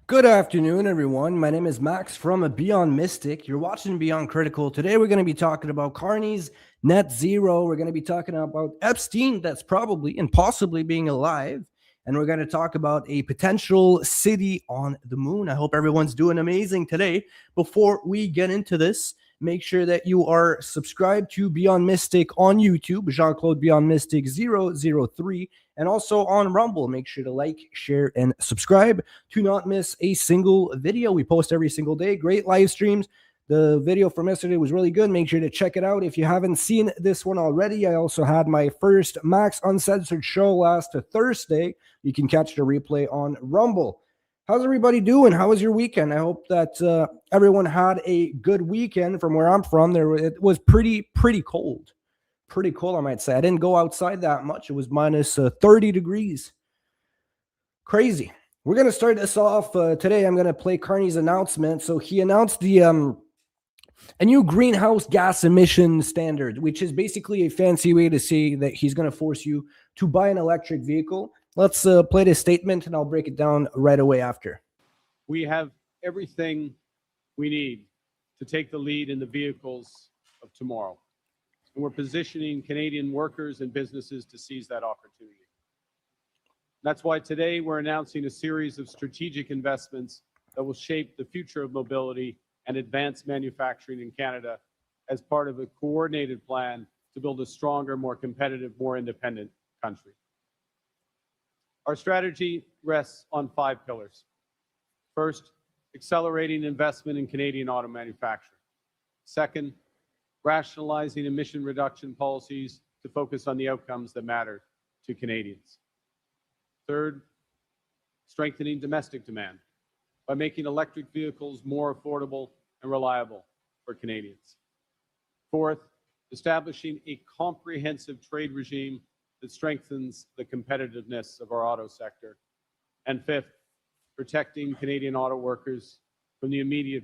Good afternoon, everyone. My name is Max from Beyond Mystic. You're watching Beyond Critical. Today, we're going to be talking about Carney's net zero. We're going to be talking about Epstein, that's probably and possibly being alive. And we're going to talk about a potential city on the moon. I hope everyone's doing amazing today. Before we get into this, make sure that you are subscribed to Beyond Mystic on YouTube, Jean-Claude Beyond Mystic 003, and also on Rumble. Make sure to like, share, and subscribe to not miss a single video. We post every single day. Great live streams. The video from yesterday was really good. Make sure to check it out if you haven't seen this one already. I also had my first Max Uncensored show last Thursday. You can catch the replay on Rumble. How's everybody doing? How was your weekend? I hope that everyone had a good weekend. From where I'm from, it was pretty cold. Pretty cold, I might say. I didn't go outside that much. It was minus 30 degrees. Crazy. We're going to start this off today. I'm going to play Carney's announcement. So he announced a new greenhouse gas emission standard, which is basically a fancy way to say that he's going to force you to buy an electric vehicle. Let's play this statement, and I'll break it down right away after. We have everything we need to take the lead in the vehicles of tomorrow. And we're positioning Canadian workers and businesses to seize that opportunity. That's why today we're announcing a series of strategic investments that will shape the future of mobility and advance manufacturing in Canada as part of a coordinated plan to build a stronger, more competitive, more independent country. Our strategy rests on 5 pillars. First, accelerating investment in Canadian auto manufacturing. Second, rationalizing emission reduction policies to focus on the outcomes that matter to Canadians. Third, strengthening domestic demand by making electric vehicles more affordable and reliable for Canadians. Fourth, establishing a comprehensive trade regime that strengthens the competitiveness of our auto sector. And fifth, protecting Canadian auto workers from the immediate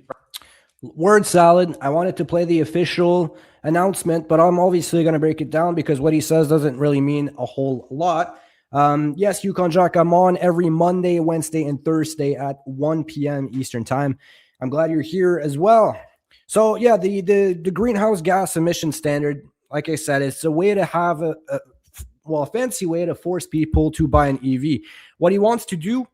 word salad. I wanted to play the official announcement, but I'm obviously going to break it down because what he says doesn't really mean a whole lot. Yes, Yukon Jack, I'm on every Monday, Wednesday, and Thursday at 1 p.m. Eastern time. I'm glad you're here as well. So yeah, the greenhouse gas emission standard, like I said, it's a way to have a fancy way to force people to buy an EV. What he wants to do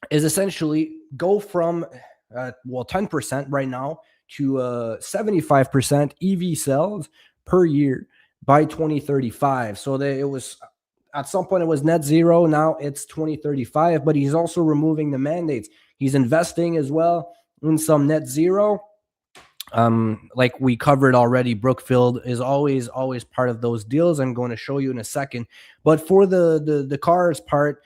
is essentially go from 10% right now to 75% EV sales per year by 2035. So it was at some point it was net zero. Now it's 2035, but he's also removing the mandates. He's investing as well in some net zero. Like we covered already, Brookfield is always part of those deals. I'm going to show you in a second. But for the cars part,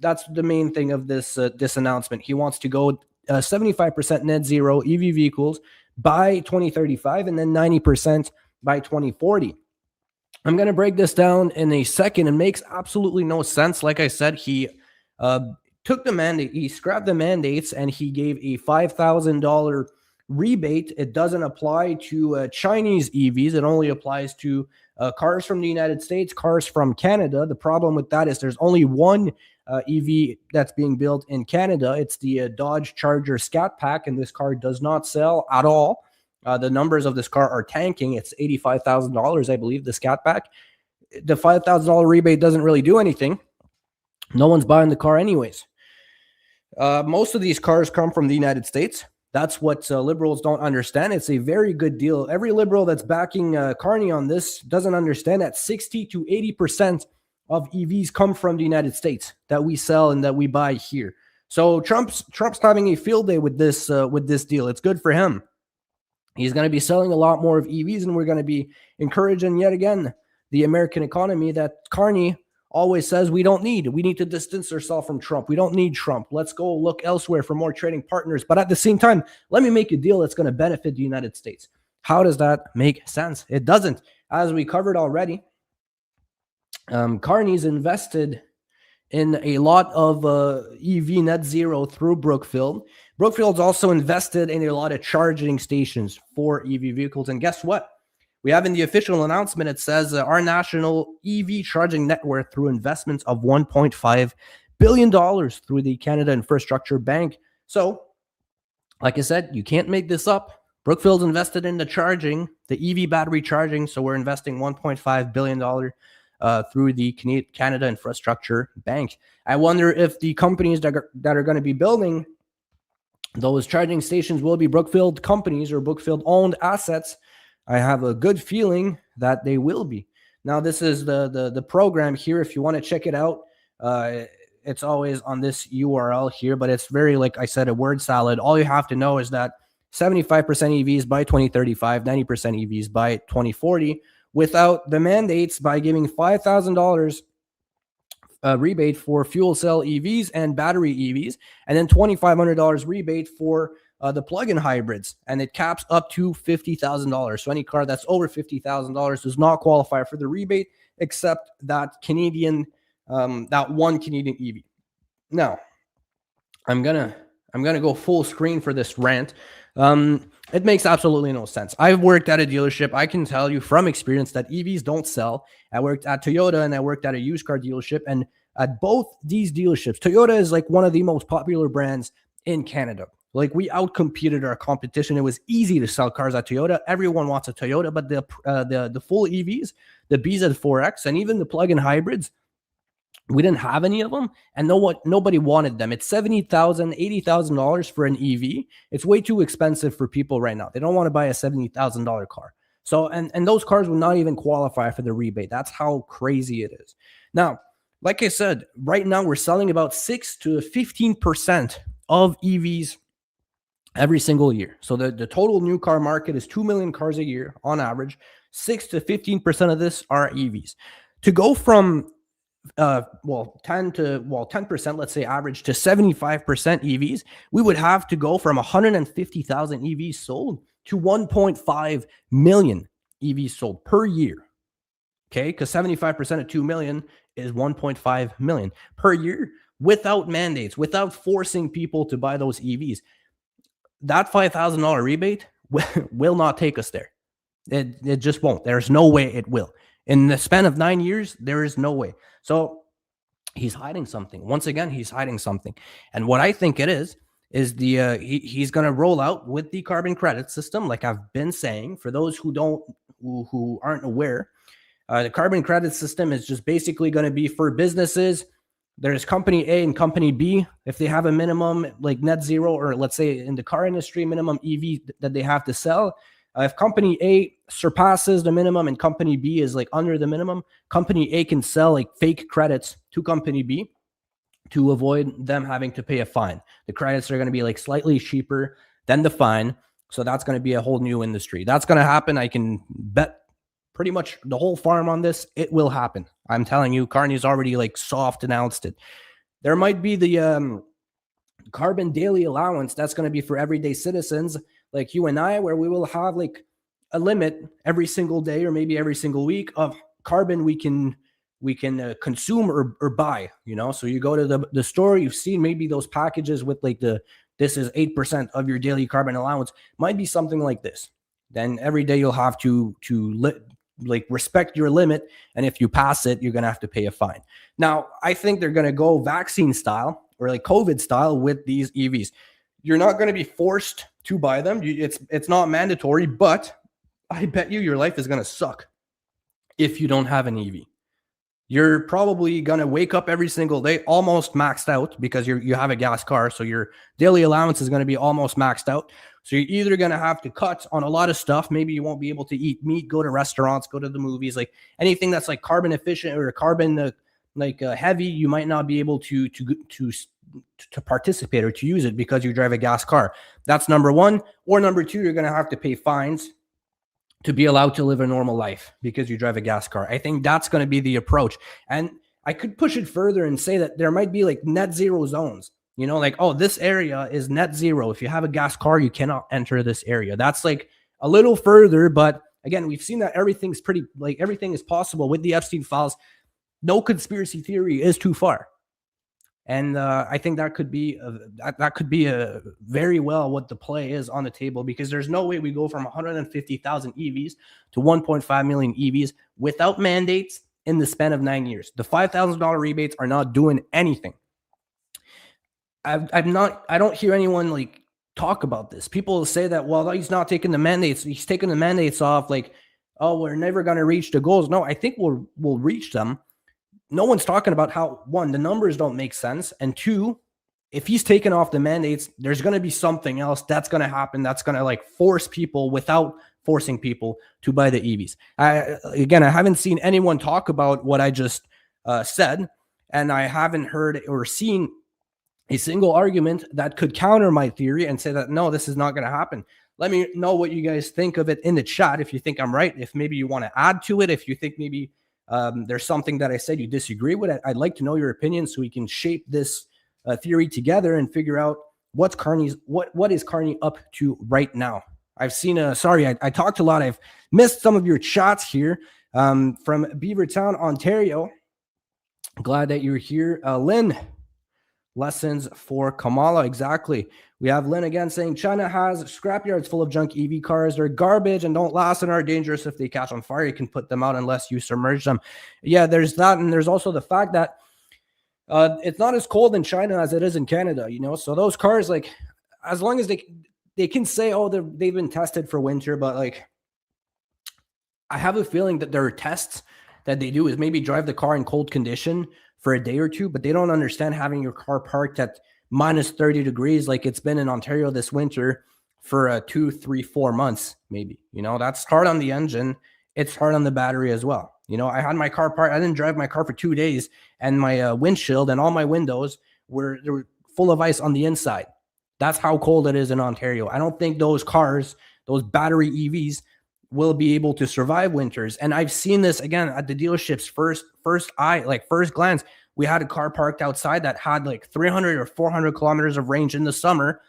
that's the main thing of this announcement. He wants to go 75% net zero EV vehicles by 2035 and then 90% by 2040. I'm going to break this down in a second. It makes absolutely no sense. Like I said, he took the mandate, he scrapped the mandates, and he gave a $5,000 rebate. It doesn't apply to Chinese EVs. It only applies to cars from the United States, cars from Canada. The problem with that is there's only one EV that's being built in Canada. It's the Dodge Charger Scat Pack, and this car does not sell at all. The numbers of this car are tanking. It's $85,000, I believe, the Scat Pack. The $5,000 rebate doesn't really do anything. No one's buying the car anyways. Most of these cars come from the United States. That's what liberals don't understand. It's a very good deal. Every liberal that's backing Carney on this doesn't understand that 60 to 80% of EVs come from the United States that we sell and that we buy here. So Trump's having a field day with this deal. It's good for him. He's going to be selling a lot more of EVs, and we're going to be encouraging yet again the American economy that Carney always says we don't need. We need to distance ourselves from Trump. We don't need Trump. Let's go look elsewhere for more trading partners. But at the same time, let me make a deal that's going to benefit the United States. How does that make sense? It doesn't. As we covered already, Carney's invested in a lot of EV net zero through Brookfield. Brookfield's also invested in a lot of charging stations for EV vehicles. And guess what? We have in the official announcement, it says our national EV charging network through investments of $1.5 billion through the Canada Infrastructure Bank So, like I said, you can't make this up. Brookfield's invested in the EV battery charging. So we're investing $1.5 billion through the Canada Infrastructure Bank. I wonder if the companies that are going to be building those charging stations will be Brookfield companies or Brookfield owned assets. I have a good feeling that they will be. Now, this is the program here. If you want to check it out, it's always on this URL here, but it's very, like I said, a word salad. All you have to know is that 75% EVs by 2035, 90% EVs by 2040, without the mandates, by giving $5,000 rebate for fuel cell EVs and battery EVs, and then $2,500 rebate for the plug-in hybrids, and it caps up to $50,000. So any car that's over $50,000 does not qualify for the rebate, except that that one Canadian EV. Now, I'm gonna go full screen for this rant. It makes absolutely no sense. I've worked at a dealership. I can tell you from experience that EVs don't sell. I worked at Toyota and I worked at a used car dealership, and at both these dealerships, Toyota is like one of the most popular brands in Canada. Like, we outcompeted our competition. It was easy to sell cars at Toyota. Everyone wants a Toyota, but the full EVs, the BZ4X, and even the plug-in hybrids, we didn't have any of them, and nobody wanted them. It's $70,000, $80,000 for an EV. It's way too expensive for people right now. They don't want to buy a $70,000 car. So, and those cars will not even qualify for the rebate. That's how crazy it is. Now, like I said, right now we're selling about 6 to 15% of EVs every single year. So the total new car market is 2 million cars a year on average. 6 to 15% of this are EVs. To go from 10%, let's say average, to 75% EVs, we would have to go from 150,000 EVs sold to 1.5 million EVs sold per year. Okay, because 75% of 2 million is 1.5 million per year, without mandates, without forcing people to buy those EVs. That $5,000 rebate will not take us there. It just won't. There's no way it will. In the span of 9 years, there is no way. So he's hiding something. Once again, he's hiding something. And what I think it is he's going to roll out with the carbon credit system. Like I've been saying, for those who aren't aware, the carbon credit system is just basically going to be for businesses. There's company A and company B. If they have a minimum like net zero, or let's say in the car industry, minimum EV that they have to sell, if company A surpasses the minimum and company B is like under the minimum, company A can sell like fake credits to company B to avoid them having to pay a fine. The credits are going to be like slightly cheaper than the fine. So that's going to be a whole new industry. That's going to happen. I can bet pretty much the whole farm on this. It will happen. I'm telling you, Carney's already like soft announced it. There might be the carbon daily allowance. That's going to be for everyday citizens like you and I, where we will have like a limit every single day or maybe every single week of carbon we can consume or buy, you know. So you go to the store, you've seen maybe those packages with like this is 8% of your daily carbon allowance. Might be something like this. Then every day you'll have to respect your limit, and if you pass it, you're gonna have to pay a fine. Now, I think they're gonna go vaccine style or like COVID style with these EVs. You're not gonna be forced to buy them. It's not mandatory, but I bet you your life is gonna suck if you don't have an EV. You're probably gonna wake up every single day almost maxed out because you have a gas car, so your daily allowance is gonna be almost maxed out. So you're either going to have to cut on a lot of stuff. Maybe you won't be able to eat meat, go to restaurants, go to the movies, like anything that's like carbon efficient or carbon heavy. You might not be able to participate or to use it because you drive a gas car. That's number one. Or number two, you're going to have to pay fines to be allowed to live a normal life because you drive a gas car. I think that's going to be the approach. And I could push it further and say that there might be like net zero zones. You know, like, oh, this area is net zero. If you have a gas car, you cannot enter this area. That's like a little further. But again, we've seen that everything is possible with the Epstein files. No conspiracy theory is too far. And I think that could be very well what the play is on the table, because there's no way we go from 150,000 EVs to 1.5 million EVs without mandates in the span of 9 years. The $5,000 rebates are not doing anything. I don't hear anyone like talk about this. People say that, well, he's not taking the mandates. He's taking the mandates off. Like, oh, we're never going to reach the goals. No, I think we'll reach them. No one's talking about how, one, the numbers don't make sense. And two, if he's taken off the mandates, there's going to be something else that's going to happen. That's going to like force people without forcing people to buy the EVs. Again, I haven't seen anyone talk about what I just said, and I haven't heard or seen a single argument that could counter my theory and say that, no, this is not going to happen. Let me know what you guys think of it in the chat. If you think I'm right, if maybe you want to add to it, if you think maybe there's something that I said you disagree with, I'd like to know your opinion so we can shape this theory together and figure out what is Carney up to right now. I've seen I talked a lot. I've missed some of your chats here from Beavertown, Ontario. Glad that you're here. Lynn, lessons for Kamala. Exactly. We have Lynn again saying China has scrapyards full of junk EV cars. They're garbage and don't last and are dangerous. If they catch on fire, you can put them out unless you submerge them. Yeah, there's that. And there's also the fact that it's not as cold in China as it is in Canada, you know? So those cars, like, as long as they can say, oh, they've been tested for winter, but like, I have a feeling that there are tests that they do is maybe drive the car in cold condition for a day or two, but they don't understand having your car parked at minus 30 degrees like it's been in Ontario this winter for 2, 3, 4 months, maybe. You know, that's hard on the engine. It's hard on the battery as well. You know, I had my car parked. I didn't drive my car for 2 days, and my windshield and all my windows were full of ice on the inside. That's how cold it is in Ontario. I don't think those cars, those battery EVs, will be able to survive winters. And I've seen this again at the dealerships first glance. We had a car parked outside that had like 300 or 400 kilometers of range in the summer,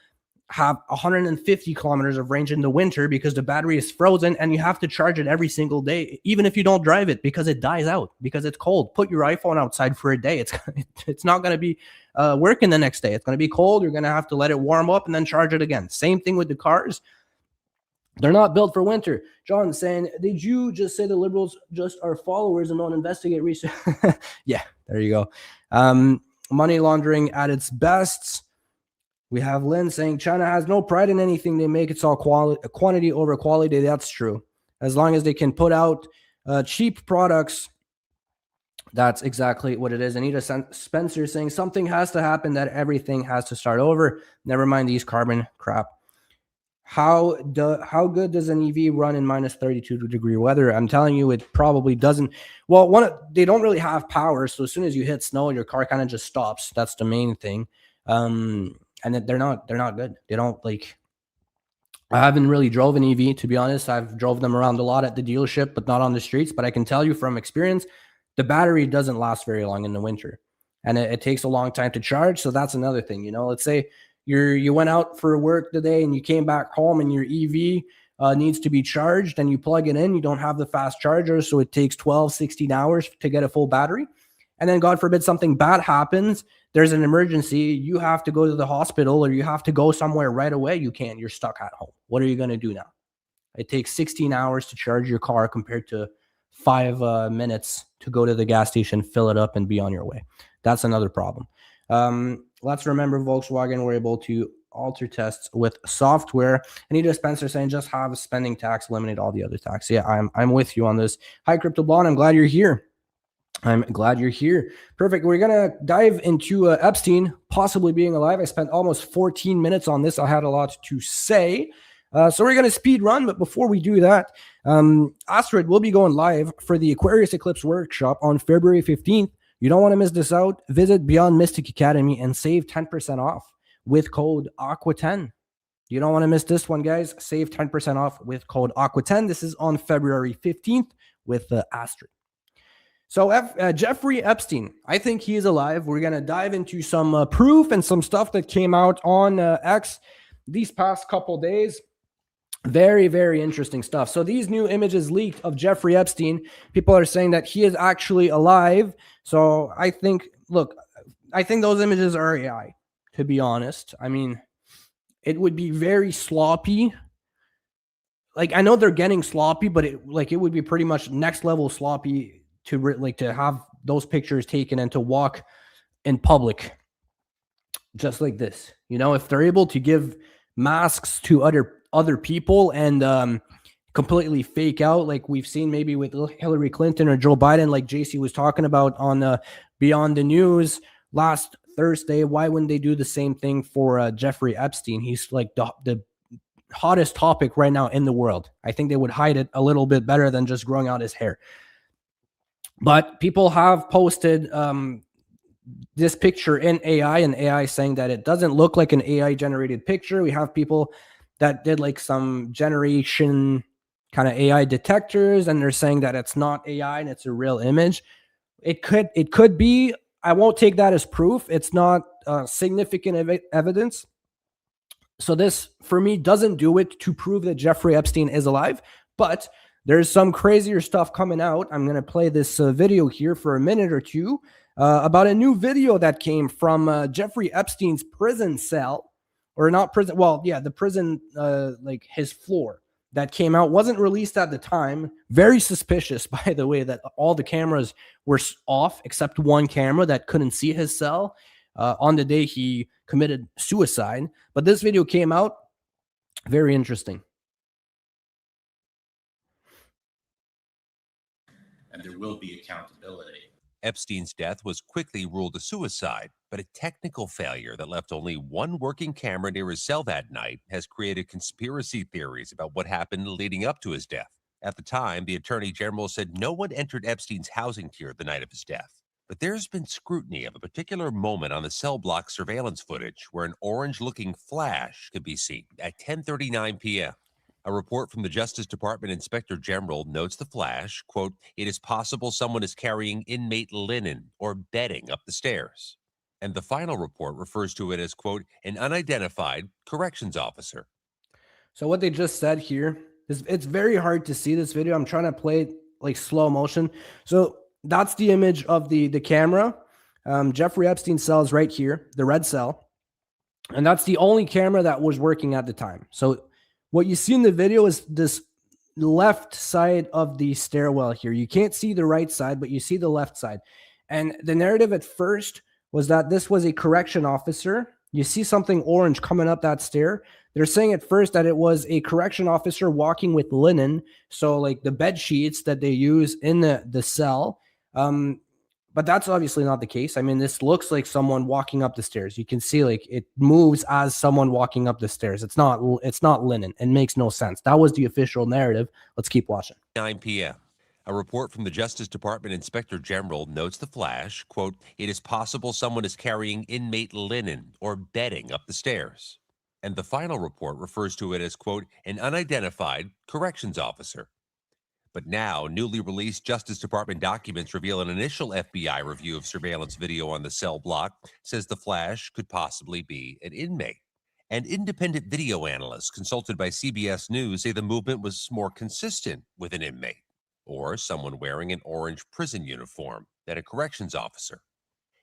have 150 kilometers of range in the winter because the battery is frozen and you have to charge it every single day, even if you don't drive it, because it dies out, because it's cold. Put your iPhone outside for a day. It's not going to be working the next day. It's going to be cold. You're going to have to let it warm up and then charge it again. Same thing with the cars. They're not built for winter. John saying, did you just say the liberals just are followers and don't investigate research? Yeah, there you go. Money laundering at its best. We have Lynn saying China has no pride in anything they make. It's all quantity over quality. That's true. As long as they can put out cheap products, that's exactly what it is. Anita Spencer saying something has to happen, that everything has to start over. Never mind these carbon crap. How good does an EV run in minus 32 degree weather? I'm telling you, it probably doesn't. Well, they don't really have power, so as soon as you hit snow, your car kind of just stops. That's the main thing. And they're not good. They don't like. I haven't really drove an EV, to be honest. I've drove them around a lot at the dealership, but not on the streets. But I can tell you from experience, the battery doesn't last very long in the winter, and it takes a long time to charge. So that's another thing. You know, let's say you went out for work today and you came back home and your EV needs to be charged and you plug it in. You don't have the fast charger, so it takes 12, 16 hours to get a full battery. And then God forbid something bad happens. There's an emergency. You have to go to the hospital or you have to go somewhere right away. You can't. You're stuck at home. What are you going to do now? It takes 16 hours to charge your car compared to 5 minutes to go to the gas station, fill it up, and be on your way. That's another problem. Let's remember Volkswagen were able to alter tests with software. Anita Spencer saying just have a spending tax, eliminate all the other tax. Yeah, I'm with you on this. Hi, Crypto Blonde. I'm glad you're here. Perfect. We're going to dive into Epstein possibly being alive. I spent almost 14 minutes on this. I had a lot to say. So we're going to speed run. But before we do that, Astrid will be going live for the Aquarius Eclipse Workshop on February 15th. You don't want to miss this out. Visit Beyond Mystic Academy and save 10% off with code AQUA10. You don't want to miss this one, guys. Save 10% off with code AQUA10. This is on February 15th with Astrid. So Jeffrey Epstein, I think he is alive. We're going to dive into some proof and some stuff that came out on X these past couple days. Very, very interesting stuff. So these new images leaked of Jeffrey Epstein, people are saying that he is actually alive. So I think those images are AI, to be honest. I mean, it would be very sloppy. Like, I know they're getting sloppy, but it would be pretty much next level sloppy to have those pictures taken and to walk in public just like this. You know, if they're able to give masks to other people and completely fake out, like we've seen maybe with Hillary Clinton or Joe Biden, like JC was talking about on Beyond the News last Thursday, why wouldn't they do the same thing for Jeffrey Epstein? He's like the hottest topic right now in the world. I think they would hide it a little bit better than just growing out his hair. But people have posted this picture in AI, and AI saying that it doesn't look like an AI generated picture. We have people that did like some generation kind of AI detectors, and they're saying that it's not AI and it's a real image. It could be. I won't take that as proof. It's not significant evidence. So this, for me, doesn't do it to prove that Jeffrey Epstein is alive, but there's some crazier stuff coming out. I'm going to play this video here for a minute or two about a new video that came from Jeffrey Epstein's prison cell, or not prison. Well, yeah, the prison, like his floor that came out, wasn't released at the time. Very suspicious, by the way, that all the cameras were off except one camera that couldn't see his cell on the day he committed suicide. But this video came out. Very interesting. And there will be accountability. Epstein's death was quickly ruled a suicide, but a technical failure that left only one working camera near his cell that night has created conspiracy theories about what happened leading up to his death. At the time, the Attorney General said no one entered Epstein's housing tier the night of his death. But there's been scrutiny of a particular moment on the cell block surveillance footage where an orange-looking flash could be seen at 10:39 p.m. A report from the Justice Department Inspector General notes the flash, quote, "It is possible someone is carrying inmate linen or bedding up the stairs." And the final report refers to it as, quote, "an unidentified corrections officer." So what they just said here is, it's very hard to see this video. I'm trying to play it like slow motion. So that's the image of the camera. Jeffrey Epstein's cell is right here, the red cell. And that's the only camera that was working at the time. So what you see in the video is this left side of the stairwell here. You can't see the right side, but you see the left side. And the narrative at first was that this was a correction officer. You see something orange coming up that stair. They're saying at first that it was a correction officer walking with linen. So like the bed sheets that they use in the cell. But that's obviously not the case. I mean, this looks like someone walking up the stairs. You can see like it moves as someone walking up the stairs. It's not linen. It makes no sense. That was the official narrative. Let's keep watching. 9 p.m. A report from the Justice Department Inspector General notes the flash, quote, "It is possible someone is carrying inmate linen or bedding up the stairs." And the final report refers to it as, quote, "an unidentified corrections officer." But now, newly released Justice Department documents reveal an initial FBI review of surveillance video on the cell block says the flash could possibly be an inmate. And independent video analysts consulted by CBS News say the movement was more consistent with an inmate or someone wearing an orange prison uniform than a corrections officer.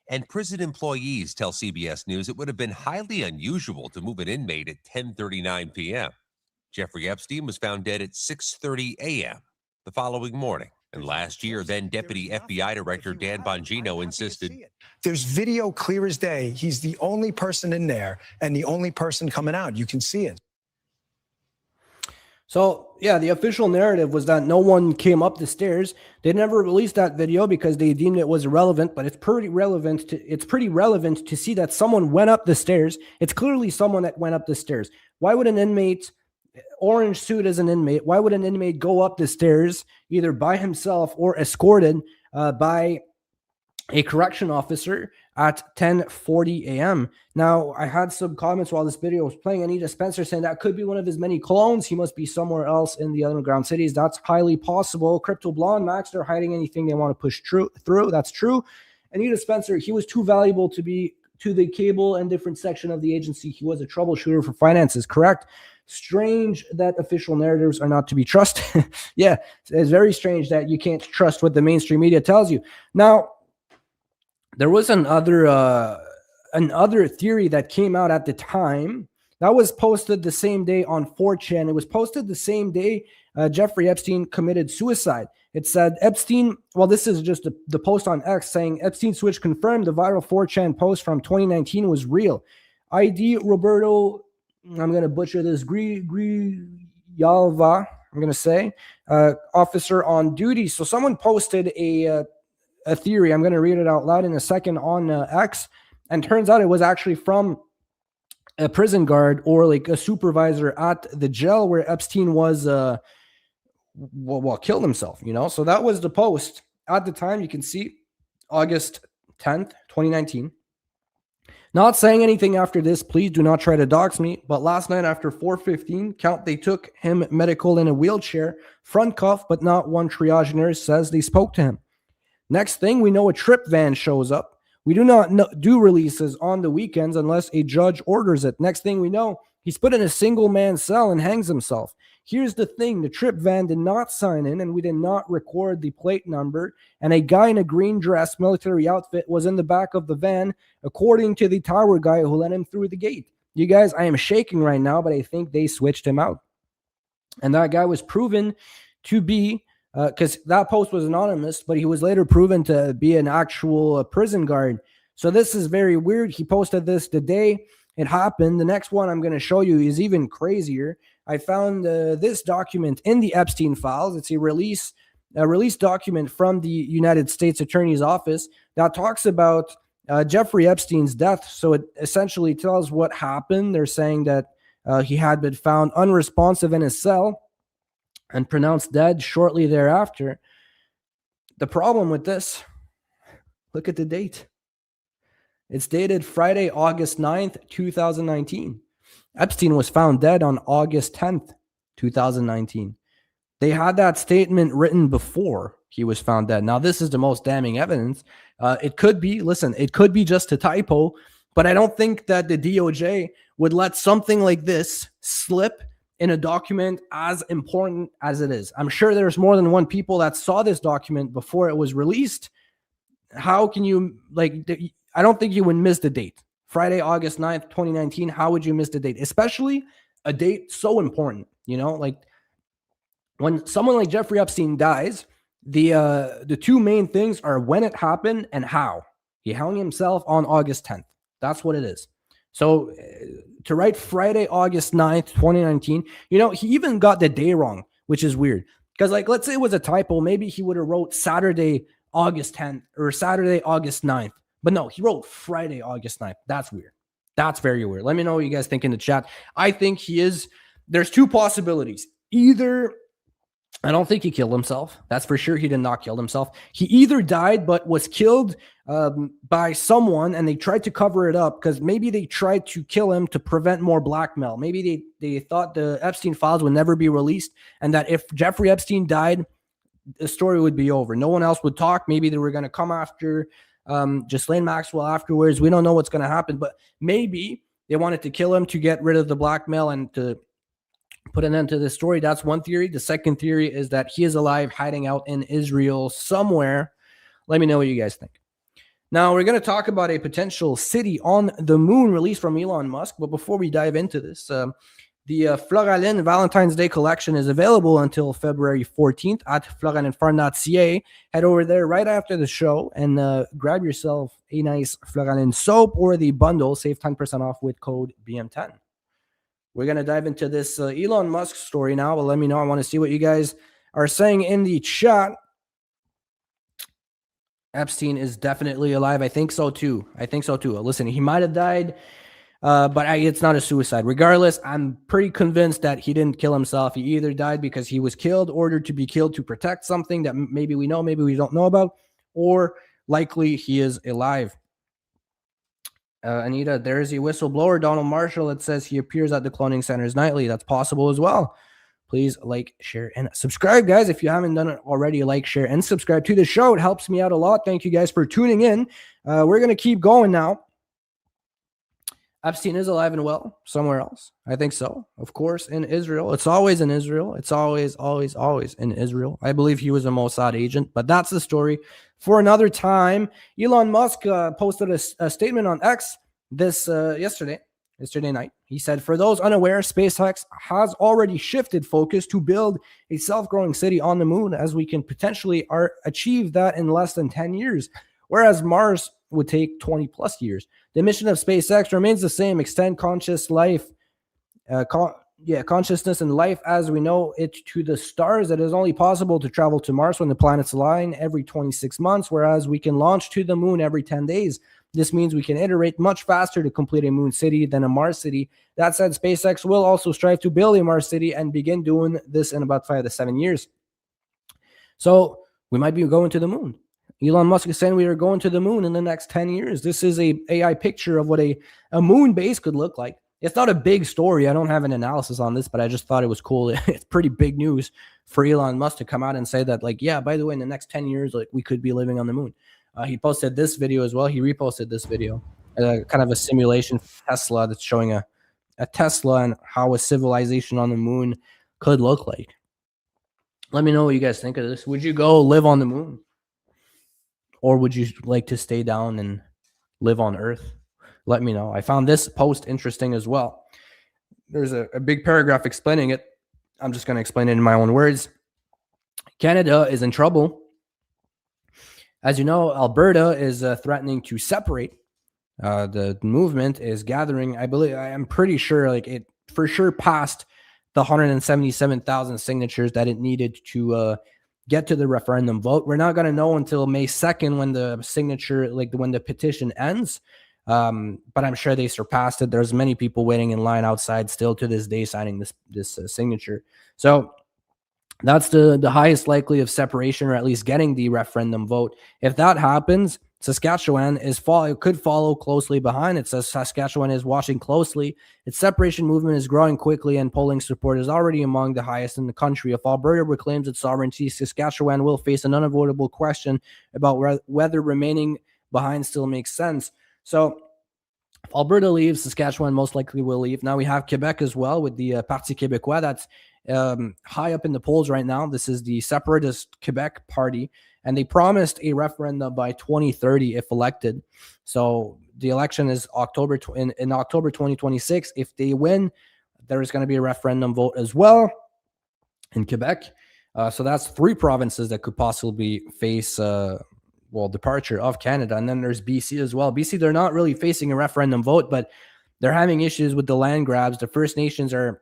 And prison employees tell CBS News it would have been highly unusual to move an inmate at 10:39 p.m. Jeffrey Epstein was found dead at 6:30 a.m. the following morning. And last year, then Deputy FBI Director Dan Bongino insisted, "There's video clear as day. He's the only person in there and the only person coming out. You can see it." So yeah, the official narrative was that no one came up the stairs. They never released that video because they deemed it was irrelevant, but it's pretty relevant to see that someone went up the stairs. It's clearly someone that went up the stairs. Why would an inmate, orange suit as an inmate, why would an inmate go up the stairs either by himself or escorted by a correction officer at 10:40 a.m. Now, I had some comments while this video was playing. Anita Spencer saying that could be one of his many clones. He must be somewhere else in the underground cities. That's highly possible. Crypto Blonde, Max, they're hiding anything they want to push through. That's true. Anita Spencer, he was too valuable to be to the cable and different section of the agency. He was a troubleshooter for finances, correct? Strange that official narratives are not to be trusted. Yeah, it's very strange that you can't trust what the mainstream media tells you. Now, there was another theory that came out at the time that was posted the same day on 4chan. It was posted the same day Jeffrey Epstein committed suicide. It said Epstein, well, this is just the post on X saying Epstein switch confirmed. The viral 4chan post from 2019 was real. ID Roberto, I'm going to butcher this, Yalva, I'm going to say, officer on duty. So someone posted a theory. I'm going to read it out loud in a second on X. And turns out it was actually from a prison guard or like a supervisor at the jail where Epstein was, killed himself, you know? So that was the post at the time. You can see August 10th, 2019. Not saying anything after this. Please do not try to dox me. But last night after 4:15, they took him medical in a wheelchair, front cuff, but not one triage nurse says they spoke to him. Next thing we know, a trip van shows up. We do not do releases on the weekends unless a judge orders it. Next thing we know, he's put in a single man cell and hangs himself. Here's the thing. The trip van did not sign in and we did not record the plate number. And a guy in a green dress, military outfit was in the back of the van, according to the tower guy who let him through the gate. You guys, I am shaking right now, but I think they switched him out. And that guy was proven to be, because that post was anonymous, but he was later proven to be an actual prison guard. So this is very weird. He posted this the day it happened. The next one I'm going to show you is even crazier. I found this document in the Epstein files. It's a release document from the United States Attorney's Office that talks about Jeffrey Epstein's death. So it essentially tells what happened. They're saying that he had been found unresponsive in his cell and pronounced dead shortly thereafter. The problem with this, look at the date. It's dated Friday, August 9th, 2019. Epstein was found dead on August 10th, 2019. They had that statement written before he was found dead. Now, this is the most damning evidence. It could be just a typo, but I don't think that the DOJ would let something like this slip in a document as important as it is. I'm sure there's more than one people that saw this document before it was released. How can you, I don't think you would miss the date. Friday, August 9th, 2019. How would you miss the date? Especially a date so important, you know, like when someone like Jeffrey Epstein dies, the two main things are when it happened and how. He hung himself on August 10th. That's what it is. So to write Friday, August 9th, 2019, you know, he even got the day wrong, which is weird. Because let's say it was a typo. Maybe he would have wrote Saturday, August 10th or Saturday, August 9th. But no, he wrote Friday, August 9th. That's weird. That's very weird. Let me know what you guys think in the chat. I think he is. There's two possibilities. Either, I don't think he killed himself. That's for sure. He did not kill himself. He either died but was killed by someone and they tried to cover it up because maybe they tried to kill him to prevent more blackmail. Maybe they thought the Epstein files would never be released and that if Jeffrey Epstein died, the story would be over. No one else would talk. Maybe they were going to come after Ghislaine Maxwell afterwards. We don't know what's going to happen, but maybe they wanted to kill him to get rid of the blackmail and to put an end to this story. That's one theory. The second theory is that he is alive, hiding out in Israel somewhere. Let me know what you guys think. Now, we're going to talk about a potential city on the moon released from Elon Musk. But before we dive into this, the Floraline Valentine's Day collection is available until February 14th at floralinfarm.ca. Head over there right after the show and grab yourself a nice Floraline soap or the bundle. Save 10% off with code BM10. We're going to dive into this Elon Musk story now, but let me know. I want to see what you guys are saying in the chat. Epstein is definitely alive. I think so too. Listen, he might have died, but it's not a suicide. Regardless, I'm pretty convinced that he didn't kill himself. He either died because he was killed, ordered to be killed to protect something that maybe we know, maybe we don't know about, or likely he is alive. Anita, there is a whistleblower, Donald Marshall, that says he appears at the cloning centers nightly. That's possible as well. Please like, share, and subscribe, guys. If you haven't done it already, like, share, and subscribe to the show. It helps me out a lot. Thank you guys for tuning in. We're going to keep going now. Epstein is alive and well somewhere else. I think so. Of course, in Israel. It's always in Israel. It's always in Israel. I believe he was a Mossad agent, but that's the story for another time. Elon Musk posted a statement on X yesterday night. He said, for those unaware, SpaceX has already shifted focus to build a self-growing city on the moon, as we can potentially achieve that in less than 10 years. Whereas Mars would take 20 plus years. The mission of SpaceX remains the same: extend consciousness and life as we know it to the stars. It is only possible to travel to Mars when the planets align every 26 months, whereas we can launch to the moon every 10 days. This means we can iterate much faster to complete a moon city than a Mars city. That said, SpaceX will also strive to build a Mars city and begin doing this in about 5 to 7 years. So we might be going to the moon. Elon Musk is saying we are going to the moon in the next 10 years. This is a AI picture of what a moon base could look like. It's not a big story. I don't have an analysis on this, but I just thought it was cool. It's pretty big news for Elon Musk to come out and say that, like, yeah, by the way, in the next 10 years, like, we could be living on the moon. He posted this video as well. He reposted this video, kind of a simulation for Tesla that's showing a Tesla and how a civilization on the moon could look like. Let me know what you guys think of this. Would you go live on the moon? Or would you like to stay down and live on Earth? Let me know. I found this post interesting as well. There's a big paragraph explaining it. I'm just going to explain it in my own words. Canada is in trouble. As you know, Alberta is threatening to separate. The movement is gathering. I'm pretty sure, like, it for sure passed the 177,000 signatures that it needed to get to the referendum vote. We're not going to know until May 2nd when the signature, like when the petition ends. But I'm sure they surpassed it. There's many people waiting in line outside still to this day signing this signature. So that's the highest likely of separation, or at least getting the referendum vote. If that happens, Saskatchewan could follow closely behind. It says Saskatchewan is watching closely. Its separation movement is growing quickly, and polling support is already among the highest in the country. If Alberta reclaims its sovereignty, Saskatchewan will face an unavoidable question about whether remaining behind still makes sense. So if Alberta leaves, Saskatchewan most likely will leave. Now we have Quebec as well with the Parti Québécois that's high up in the polls right now. This is the separatist Quebec party, and they promised a referendum by 2030 if elected. So the election is in October 2026. If they win, there's going to be a referendum vote as well in Quebec. So that's 3 provinces that could possibly face departure of Canada. And then there's BC as well. BC, they're not really facing a referendum vote, but they're having issues with the land grabs. The First Nations are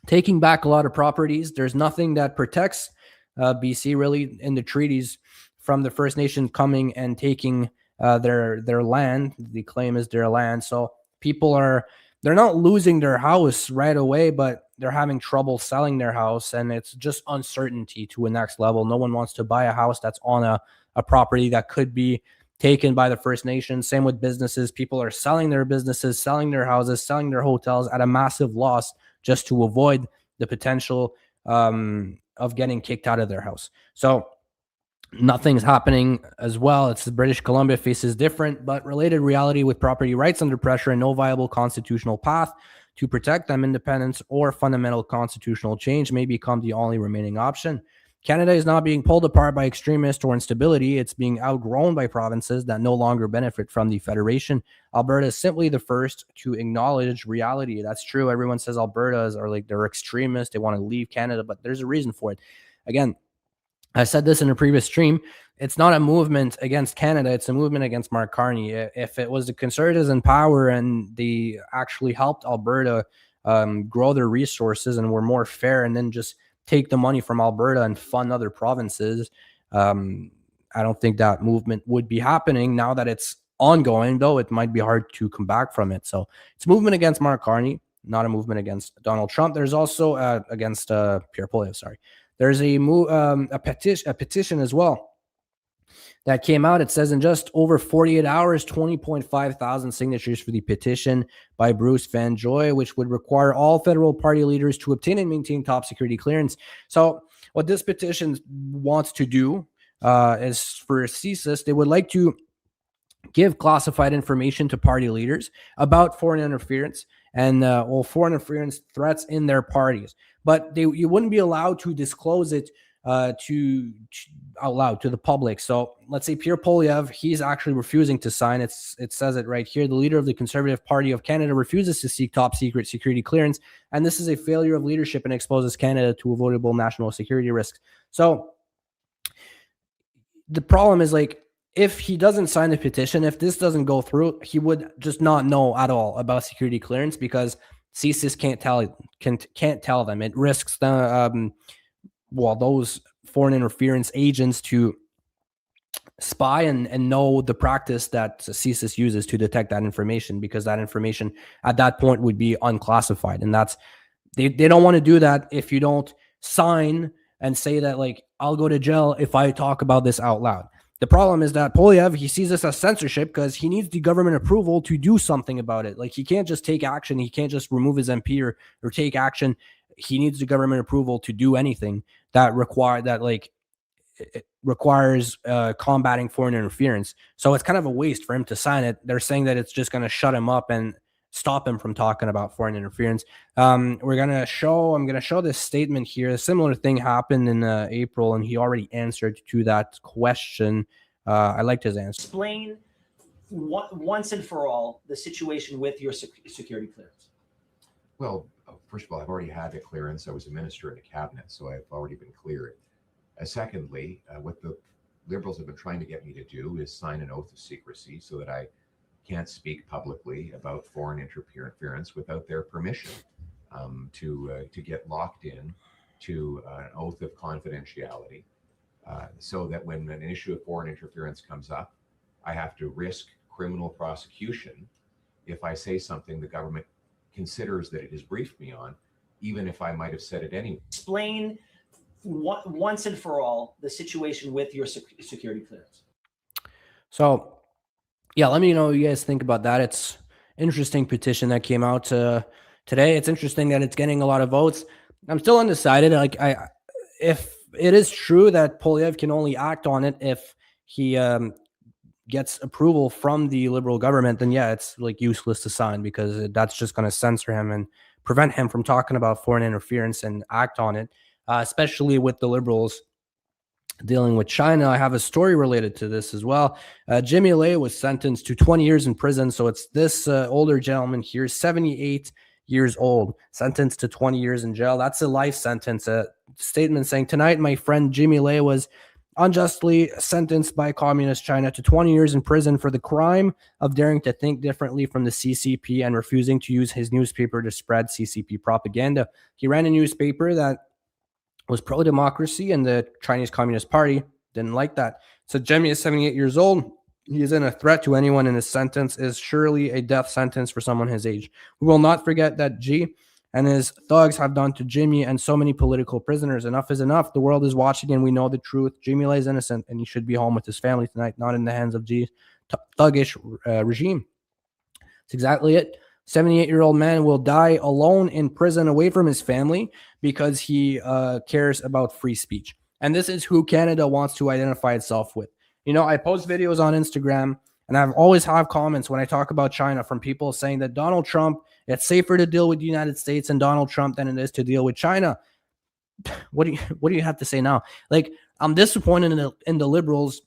taking back a lot of properties. There's nothing that protects BC really in the treaties from the First Nation coming and taking their land. The claim is their land. So they're not losing their house right away, but they're having trouble selling their house, and it's just uncertainty to a next level. No one wants to buy a house that's on a property that could be taken by the First Nation. Same with businesses. People are selling their businesses, selling their houses, selling their hotels at a massive loss just to avoid the potential of getting kicked out of their house. So nothing's happening as well. It's British Columbia faces different but related reality with property rights under pressure and no viable constitutional path to protect them. Independence or fundamental constitutional change may become the only remaining option. Canada is not being pulled apart by extremists or instability. It's being outgrown by provinces that no longer benefit from the federation. Alberta is simply the first to acknowledge reality. That's true. Everyone says Albertas are like, they're extremists. They want to leave Canada, but there's a reason for it. Again, I said this in a previous stream. It's not a movement against Canada. It's a movement against Mark Carney. If it was the Conservatives in power and they actually helped Alberta grow their resources and were more fair and then just take the money from Alberta and fund other provinces, I don't think that movement would be happening. Now that it's ongoing, though, it might be hard to come back from it. So it's a movement against Mark Carney, not a movement against Donald Trump. There's also against Pierre Poilievre, sorry. There's a petition as well that came out. It says in just over 48 hours, 20.5 thousand signatures for the petition by Bruce Van Joy, which would require all federal party leaders to obtain and maintain top security clearance. So what this petition wants to do is for CSIS, they would like to give classified information to party leaders about foreign interference and foreign interference threats in their parties. But you wouldn't be allowed to disclose it out loud to the public. So let's say Pierre Poilievre, he's actually refusing to sign. It says it right here. The leader of the Conservative Party of Canada refuses to seek top secret security clearance, and this is a failure of leadership and exposes Canada to avoidable national security risks. So the problem is, like, if he doesn't sign the petition, if this doesn't go through, he would just not know at all about security clearance because CSIS can't tell them. It risks the those foreign interference agents to spy and know the practice that CSIS uses to detect that information, because that information at that point would be unclassified. And that's, they don't want to do that if you don't sign and say that, like, I'll go to jail if I talk about this out loud. The problem is that Polyev, he sees this as censorship because he needs the government approval to do something about it. Like, he can't just take action. He can't just remove his MP or take action. He needs the government approval to do anything that requires combating foreign interference. So it's kind of a waste for him to sign it. They're saying that it's just going to shut him up and stop him from talking about foreign interference. I'm going to show this statement here. A similar thing happened in April, and he already answered to that question. I liked his answer. Explain once and for all the situation with your security clearance. Well, first of all, I've already had a clearance. I was a minister in the cabinet, so I've already been cleared. Secondly, what the Liberals have been trying to get me to do is sign an oath of secrecy so that I can't speak publicly about foreign interference without their permission, to get locked in to an oath of confidentiality, so that when an issue of foreign interference comes up, I have to risk criminal prosecution if I say something the government considers that it has briefed me on, even if I might have said it anyway. Explain once and for all the situation with your security clearance. So, yeah, let me know what you guys think about that. It's interesting petition that came out today. It's interesting that it's getting a lot of votes. I'm still undecided. Like, if it is true that Polyev can only act on it if he gets approval from the Liberal government, then yeah, it's like useless to sign, because that's just going to censor him and prevent him from talking about foreign interference and act on it. Especially with the Liberals dealing with China. I have a story related to this as well. Jimmy Lai was sentenced to 20 years in prison. So it's this older gentleman here, 78 years old, sentenced to 20 years in jail. That's a life sentence. A statement saying, tonight, my friend Jimmy Lai was unjustly sentenced by communist China to 20 years in prison for the crime of daring to think differently from the CCP and refusing to use his newspaper to spread CCP propaganda. He ran a newspaper that was pro-democracy, and the Chinese Communist Party didn't like that. So Jimmy is 78 years old. He isn't a threat to anyone, and his sentence is surely a death sentence for someone his age. We will not forget that G and his thugs have done to Jimmy and so many political prisoners. Enough is enough. The world is watching, and we know the truth. Jimmy Lai is innocent, and he should be home with his family tonight, not in the hands of G's thuggish regime. That's exactly it. 78-year-old man will die alone in prison away from his family because he cares about free speech. And this is who Canada wants to identify itself with. You know, I post videos on Instagram, and I've always have comments when I talk about China from people saying that Donald Trump, it's safer to deal with the United States and Donald Trump than it is to deal with China. What do you have to say now? Like, I'm disappointed in the Liberals,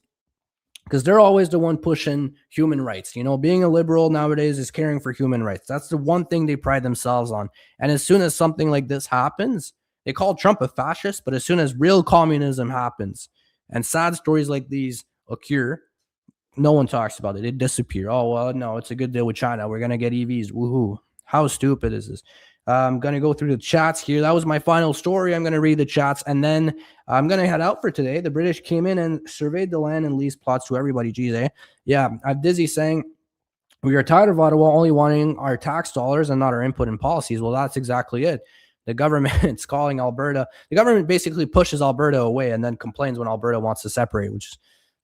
because they're always the one pushing human rights. You know, being a Liberal nowadays is caring for human rights. That's the one thing they pride themselves on. And as soon as something like this happens, they call Trump a fascist, but as soon as real communism happens and sad stories like these occur, no one talks about it. They disappear. Oh, well, no, it's a good deal with China. We're going to get EVs. Woohoo. How stupid is this? I'm going to go through the chats here. That was my final story. I'm going to read the chats, and then I'm going to head out for today. The British came in and surveyed the land and leased plots to everybody. Geez, eh? Yeah, I'm Dizzy saying, we are tired of Ottawa only wanting our tax dollars and not our input in policies. Well, that's exactly it. The government's calling Alberta. The government basically pushes Alberta away and then complains when Alberta wants to separate, which is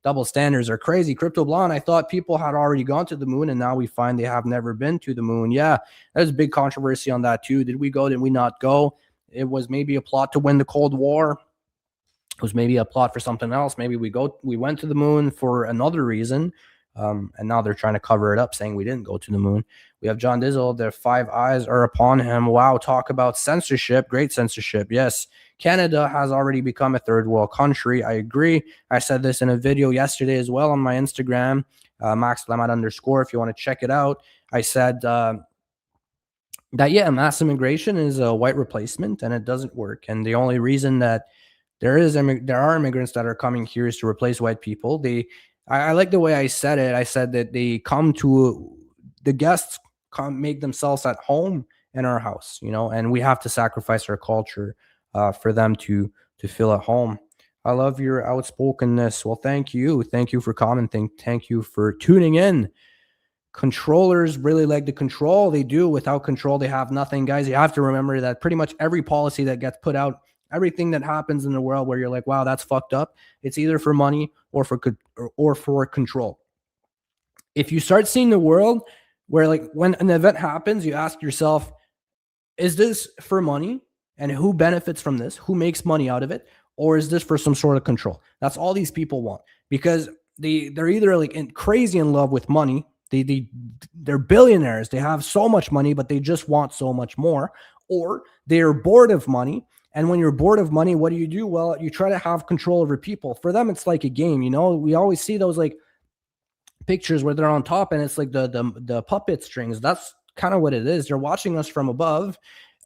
double standards are crazy. Crypto Blonde, I thought people had already gone to the moon, and now we find they have never been to the moon. Yeah, there's a big controversy on that too. Did we go? Did we not go? It was maybe a plot to win the Cold War. It was maybe a plot for something else. Maybe we went to the moon for another reason. And now they're trying to cover it up, saying we didn't go to the moon. We have John Dizzle. Their 5 eyes are upon him. Wow, talk about censorship. Great censorship. Yes, Canada has already become a third world country. I agree. I said this in a video yesterday as well on my Instagram, MaxLamat_. If you want to check it out, I said that, yeah, mass immigration is a white replacement, and it doesn't work. And the only reason that there are immigrants that are coming here is to replace white people. I like the way I said it. I said that the guests come make themselves at home in our house, and we have to sacrifice our culture for them to feel at home. I love your outspokenness. Well, thank you. Thank you for commenting. Thank you for tuning in. Controllers really like to control. They do. Without control, they have nothing, guys. You have to remember that pretty much every policy that gets put out, everything that happens in the world where you're like, wow, that's fucked up, it's either for money or for control. If you start seeing the world where, like, when an event happens, you ask yourself, is this for money? And who benefits from this? Who makes money out of it? Or is this for some sort of control? That's all these people want, because they're either like crazy in love with money. They're billionaires. They have so much money, but they just want so much more. Or they're bored of money. And when you're bored of money, what do? Well, you try to have control over people. For them, it's like a game. We always see those like pictures where they're on top and it's like the puppet strings. That's kind of what it is. They're watching us from above,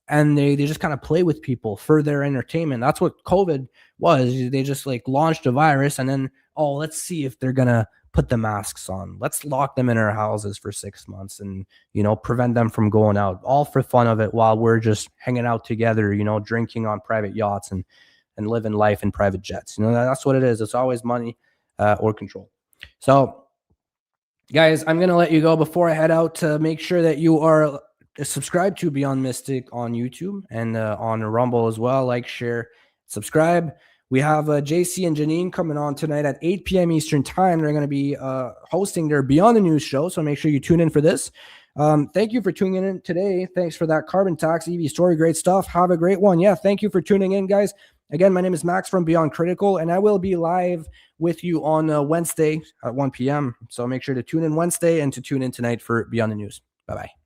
and they just kind of play with people for their entertainment. That's what COVID was. They just like launched a virus, and then, oh, let's see if they're gonna put the masks on. Let's lock them in our houses for 6 months and, prevent them from going out, all for fun of it, while we're just hanging out together, drinking on private yachts and living life in private jets. That's what it is. It's always money or control. So, guys, I'm going to let you go. Before I head out, to make sure that you are subscribed to Beyond Mystic on YouTube and on Rumble as well. Like, share, subscribe. We have JC and Janine coming on tonight at 8 p.m. Eastern time. They're going to be hosting their Beyond the News show, so make sure you tune in for this. Thank you for tuning in today. Thanks for that carbon tax EV story. Great stuff. Have a great one. Yeah, thank you for tuning in, guys. Again, my name is Max from Beyond Critical, and I will be live with you on Wednesday at 1 p.m. So make sure to tune in Wednesday and to tune in tonight for Beyond the News. Bye-bye.